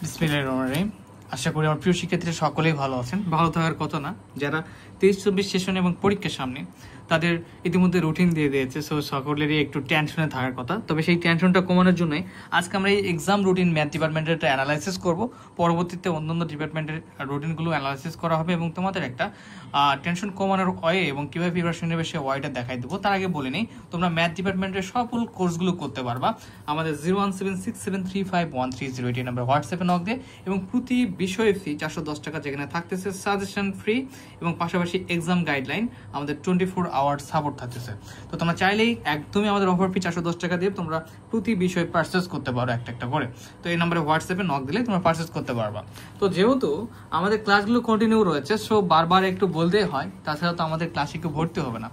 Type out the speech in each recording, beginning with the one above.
বিসমিল্লাহির রহমানির রহিম। আশা করি আমার প্রিয় শিক্ষার্থীরা সকলেই ভালো আছেন। ভালো থাকার কথা না, যারা 23-24 সেশন এবং পরীক্ষার সামনে তাদের ইতিমধ্যে রুটিন দিয়ে দিয়েছে, সো সকলেরই একটু টেনশনে থাকার কথা। তবে সেই টেনশনটা কমানোর জন্যই আজকে আমরা এই এক্সাম রুটিন ম্যাথ ডিপার্টমেন্টের একটা অ্যানালাইসিস করব। পরবর্তীতে অন্যান্য ডিপার্টমেন্টের রুটিনগুলো অ্যানালাইসিস করা হবে এবং তোমাদের একটা টেনশন কমানোর ওয়ে এবং কীভাবে প্রিপারেশন নেবে সে ওয়েটা দেখাই দেবো। তার আগে বলে নিই, তোমরা ম্যাথ ডিপার্টমেন্টের সকল কোর্সগুলো করতে পারবা আমাদের 01767351330 এই নাম্বার হোয়াটসঅ্যাপে নক দিয়ে, এবং প্রতি বিষয়ে ফি 410 টাকা, যেখানে থাকতেছে সাজেশন ফ্রি এবং পাশাপাশি এক্সাম গাইডলাইন আমাদের 24 আওয়ার সাপোর্ট থাকতেছে। তো তোমরা চাইলেই একদমই আমাদের অফার ফি 410 টাকা দিয়ে তোমরা প্রতি বিষয়ে পারচেস করতে পারো একটা একটা করে। তো এই নাম্বারে হোয়াটসঅ্যাপে নক দিলে তোমরা পারচেস করতে পারবা। তো যেহেতু আমাদের ক্লাসগুলো কন্টিনিউ রয়েছে, সো বারবার একটু বলতেই হয়, তাছাড়া তো আমাদের ক্লাসে কেউ ভর্তি হবে না।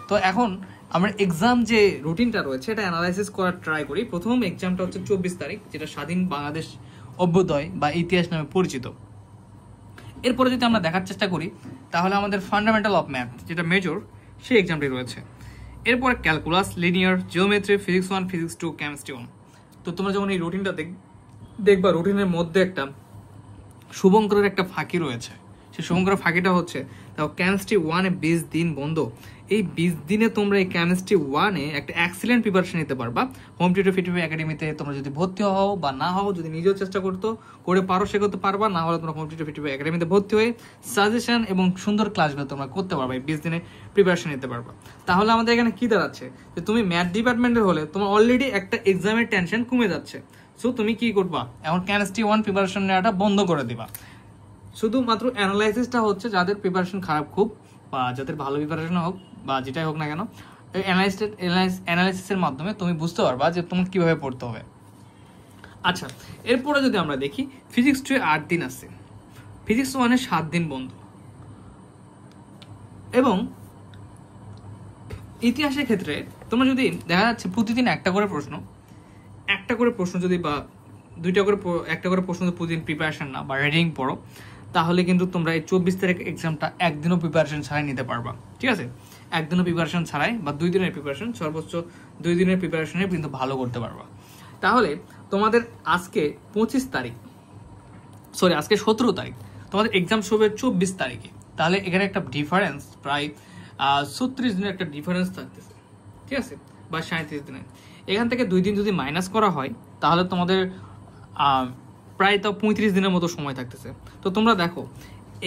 তো এখন আমরা এক্সাম যে রুটিনটা রয়েছে এটা অ্যানালাইসিস করার ট্রাই করি। প্রথম এক্সামটা হচ্ছে 24 তারিখ, যেটা স্বাধীন বাংলাদেশ অভ্যুদয় বা ইতিহাস নামে পরিচিত। এরপরে যদি আমরা দেখার চেষ্টা করি তাহলে আমাদের ফান্ডামেন্টাল অফ ম্যাথ যেটা মেজর, সেই এক্সামটি রয়েছে। এরপরে calculus, linear, geometry, physics 1, physics 2, chemistry 1। তো তোমরা যখন এই রুটিনটা দেখবা, রুটিনের মধ্যে একটা শুভঙ্করের একটা ফাঁকি রয়েছে। সেই শুভঙ্করের ফাঁকিটা হচ্ছে, তাও কেমিস্ট্রি 1-এ 20 দিন বন্ধ। এই 20 দিনে তোমরা এই কেমিস্ট্রি 1-এ একটা এক্সিলেন্ট প্রিপারেশন নিতে পারবা। হোম টিউটর ফিটিভি একাডেমিতে তোমরা যদি ভর্তি হও বা না হও, যদি নিজেও চেষ্টা করে পারো সে করতে পারবা, না হলে তোমরা হোম টিউটর ফিটিভি একাডেমিতে ভর্তি হয়ে সাজেশন এবং সুন্দর ক্লাসগুলো তোমরা করতে পারবা, এই 20 দিনে প্রিপারেশন নিতে পারবা। তাহলে আমাদের এখানে কি দাঁড়াচ্ছে, যে তুমি ম্যাথ ডিপার্টমেন্টের হলে তোমার অলরেডি একটা এক্সামের টেনশন কমে যাচ্ছে। সো তুমি কি করবা, এখন কেমিস্ট্রি 1 প্রিপারেশন নেওয়াটা বন্ধ করে দিবা। শুধুমাত্র অ্যানালাইসিসটা হচ্ছে যাদের প্রিপারেশন খারাপ খুব, বা যাদের ভালো প্রিপারেশন হোক বা যেটাই হোক না কেন, এই অ্যানালাইসিসের মাধ্যমে তুমি বুঝতে পারবা যে তোমার কীভাবে পড়তে হবে। আচ্ছা, এরপরে যদি আমরা দেখি, ফিজিক্স 2-এ 8 দিন আছে, ফিজিক্স 1-এ 7 দিন বন্ধ, এবং ইতিহাসের ক্ষেত্রে তোমরা যদি দেখা যাচ্ছে প্রতিদিন একটা করে প্রশ্ন যদি, বা একটা করে প্রশ্ন যদি প্রতিদিন প্রিপারেশন না বা রিডিং পড়ো, তাহলে কিন্তু তোমরা এই 24 তারিখ এক্সামটা একদিনও প্রিপারেশন ছাড়াই নিতে পারবা। ঠিক আছে, একদিনও প্রিপারেশন ছাড়াই বা 2 দিনের প্রিপারেশন, সর্বোচ্চ 2 দিনের প্রিপারেশনে কিন্তু ভালো করতে পারবা। তাহলে তোমাদের আজকে 17 তারিখ, তোমাদের এক্সাম শুরু হবে 24 তারিখে। তাহলে এখানে একটা ডিফারেন্স, প্রায় 36 দিনের একটা ডিফারেন্স থাকতেছে। ঠিক আছে, বা 37 দিনের। এখান থেকে 2 দিন যদি মাইনাস করা হয় তাহলে তোমাদের প্রায় তাও 35 দিনের মতো সময় থাকতেছে। তো তোমরা দেখো,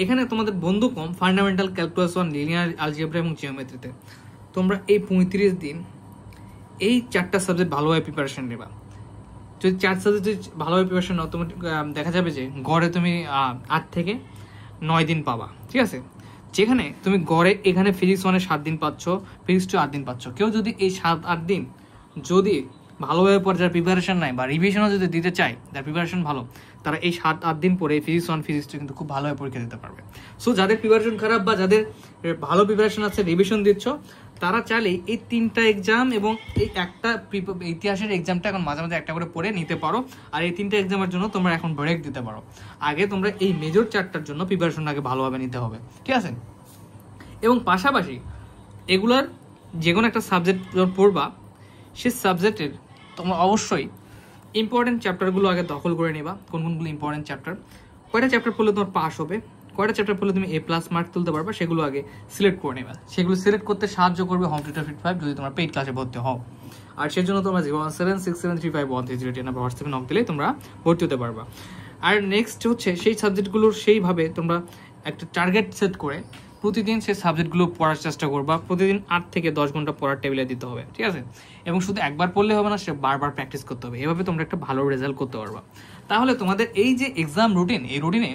এখানে তোমাদের বন্ধু কম ফান্ডামেন্টাল, ক্যালকুলাস 1, লিনিয়ার, অলজেব্রা এবং জিওমেট্রিতে। তোমরা এই 35 দিন এই 4টা সাবজেক্ট ভালোভাবে প্রিপারেশন নেবা। যদি 4 সাবজেক্ট ভালোভাবে প্রিপারেশন নাও, তুমি দেখা যাবে যে গড়ে তুমি 8 থেকে 9 দিন পাবা। ঠিক আছে, যেখানে তুমি গড়ে এখানে ফিজিক্স 1-এ 7 দিন পাচ্ছ, ফিজিক্স 2 8 দিন পাচ্ছ। কেউ যদি এই 7-8 দিন যদি ভালোভাবে পরে যারা প্রিপারেশন নেয় বা রিভিশনও যদি দিতে চায়, যার প্রিপারেশন ভালো, তারা এই 7-8 দিন পরে ফিজিক্স 1, ফিজিক্স 2 কিন্তু খুব ভালোভাবে পরীক্ষা দিতে পারবে। সো যাদের প্রিপারেশন খারাপ বা যাদের ভালো প্রিপারেশন আছে, রিভিশন দিচ্ছ, তারা চাইলে এই 3টা এক্সাম এবং এই একটা ইতিহাসের এক্সামটা এখন মাঝে মাঝে একটা করে পড়ে নিতে পারো। আর এই 3টা এক্সামের জন্য তোমরা এখন ব্রেক দিতে পারো। আগে তোমরা এই মেজর 4টার জন্য প্রিপারেশন আগে ভালোভাবে নিতে হবে। ঠিক আছে, এবং পাশাপাশি এগুলার যে কোনো একটা সাবজেক্ট যখন পড়বা, সে সাবজেক্টের তোমরা অবশ্যই ইম্পর্টেন্ট চ্যাপ্টারগুলো আগে দখল করে নেবা। কোনগুলো ইম্পর্টেন্ট চ্যাপ্টার, কয়টা চ্যাপ্টার পড়লে তোমার পাস হবে, কয়টা চ্যাপ্টার পড়লে তুমি A+ মার্ক তুলতে পারবা, সেগুলো আগে সিলেক্ট করে নেবা। সেগুলো সিলেক্ট করতে সাহায্য করবে হোম টিউটর ফিট 5 যদি তোমরা পেইড ক্লাসে ভর্তি হও। আর সেজন্য তোমরা 01767351330 নাম্বার হোয়াটসঅ্যাপে নক দিলে তোমরা ভর্তি হতে পারবা। আর নেক্সট হচ্ছে সেই সাবজেক্টগুলোর সেইভাবে তোমরা একটা টার্গেট সেট করে প্রতিদিন সেই সাবজেক্টগুলো পড়ার চেষ্টা করবা। প্রতিদিন 8 থেকে 10 ঘন্টা পড়ার টেবিলে দিতে হবে। ঠিক আছে, এবং শুধু একবার পড়লে হবে না, সে বারবার প্র্যাকটিস করতে হবে। এভাবে তোমরা একটা ভালো রেজাল্ট করতে পারবা। তাহলে তোমাদের এই যে এক্সাম রুটিন, এই রুটিনে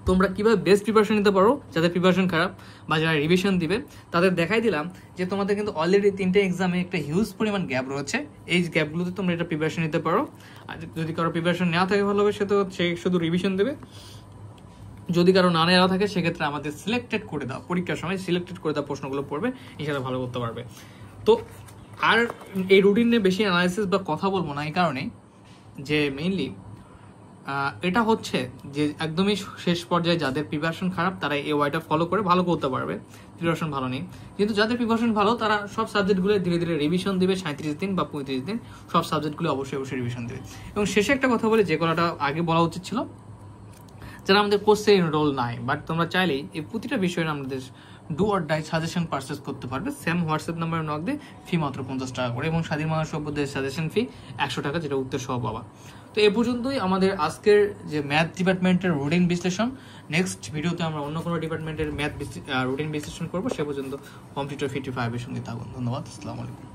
তোমরা কীভাবে বেস্ট প্রিপারেশন নিতে পারো, যাদের প্রিপারেশন খারাপ বা যারা রিভিশন দিবে তাদের দেখাই দিলাম যে তোমাদের কিন্তু অলরেডি 3টে এক্সামে একটা হিউজ পরিমাণ গ্যাপ রয়েছে। এই গ্যাপগুলোতে তোমরা এটা প্রিপারেশন নিতে পারো। আর যদি কারো প্রিপারেশন নেওয়া থাকে ভালো হবে, সে শুধু রিভিশন দেবে। যদি কারো না নেওয়া থাকে, সেক্ষেত্রে আমাদের সিলেক্টেড করে দাও, পরীক্ষার সময় সিলেক্টেড করে দাও প্রশ্নগুলো পড়বে, ইনশাআল্লাহ ভালো করতে পারবে। তো আর এই রুটিন নিয়ে বেশি অ্যানালাইসিস বা কথা বলবো না, এই কারণে যে মেইনলি এটা হচ্ছে যে একদমই শেষ পর্যায়ে যাদের প্রিপারেশন খারাপ তারা এই ওয়াইটা ফলো করে ভালো করতে পারবে, প্রিপারেশন ভালো নেই। কিন্তু যাদের প্রিপারেশন ভালো তারা সব সাবজেক্টগুলো ধীরে ধীরে রিভিশন দিবে, 37 দিন বা 35 দিন সব সাবজেক্টগুলো অবশ্যই অবশ্যই রিভিশন দেবে। এবং শেষে একটা কথা বলি, যে কথাটা আগে বলা উচিত ছিল, যারা আমাদের কোর্সে এনরোল নাই বাট তোমরা চাইলেই এই প্রতিটা বিষয়ে আমাদের do or die suggestion purchase করতে পারবে। সেম হোয়াটসঅ্যাপ নাম্বারে নক দিয়ে, ফি মাত্র 50 টাকা করে, এবং স্বাধীন মানুষ সভ্যদের সাজেশন ফি 100 টাকা, যেটা উত্তর সহ পাবা। তো এ পর্যন্তই আমাদের আজকের যে ম্যাথ ডিপার্টমেন্টের রুটিন বিশ্লেষণ। নেক্সট ভিডিওতে আমরা অন্য কোনো ডিপার্টমেন্টের ম্যাথ রুটিন বিশ্লেষণ করবো। সে পর্যন্ত হোম টিউটর 55 এর সঙ্গে থাকুন। ধন্যবাদ, আসসালামু আলাইকুম।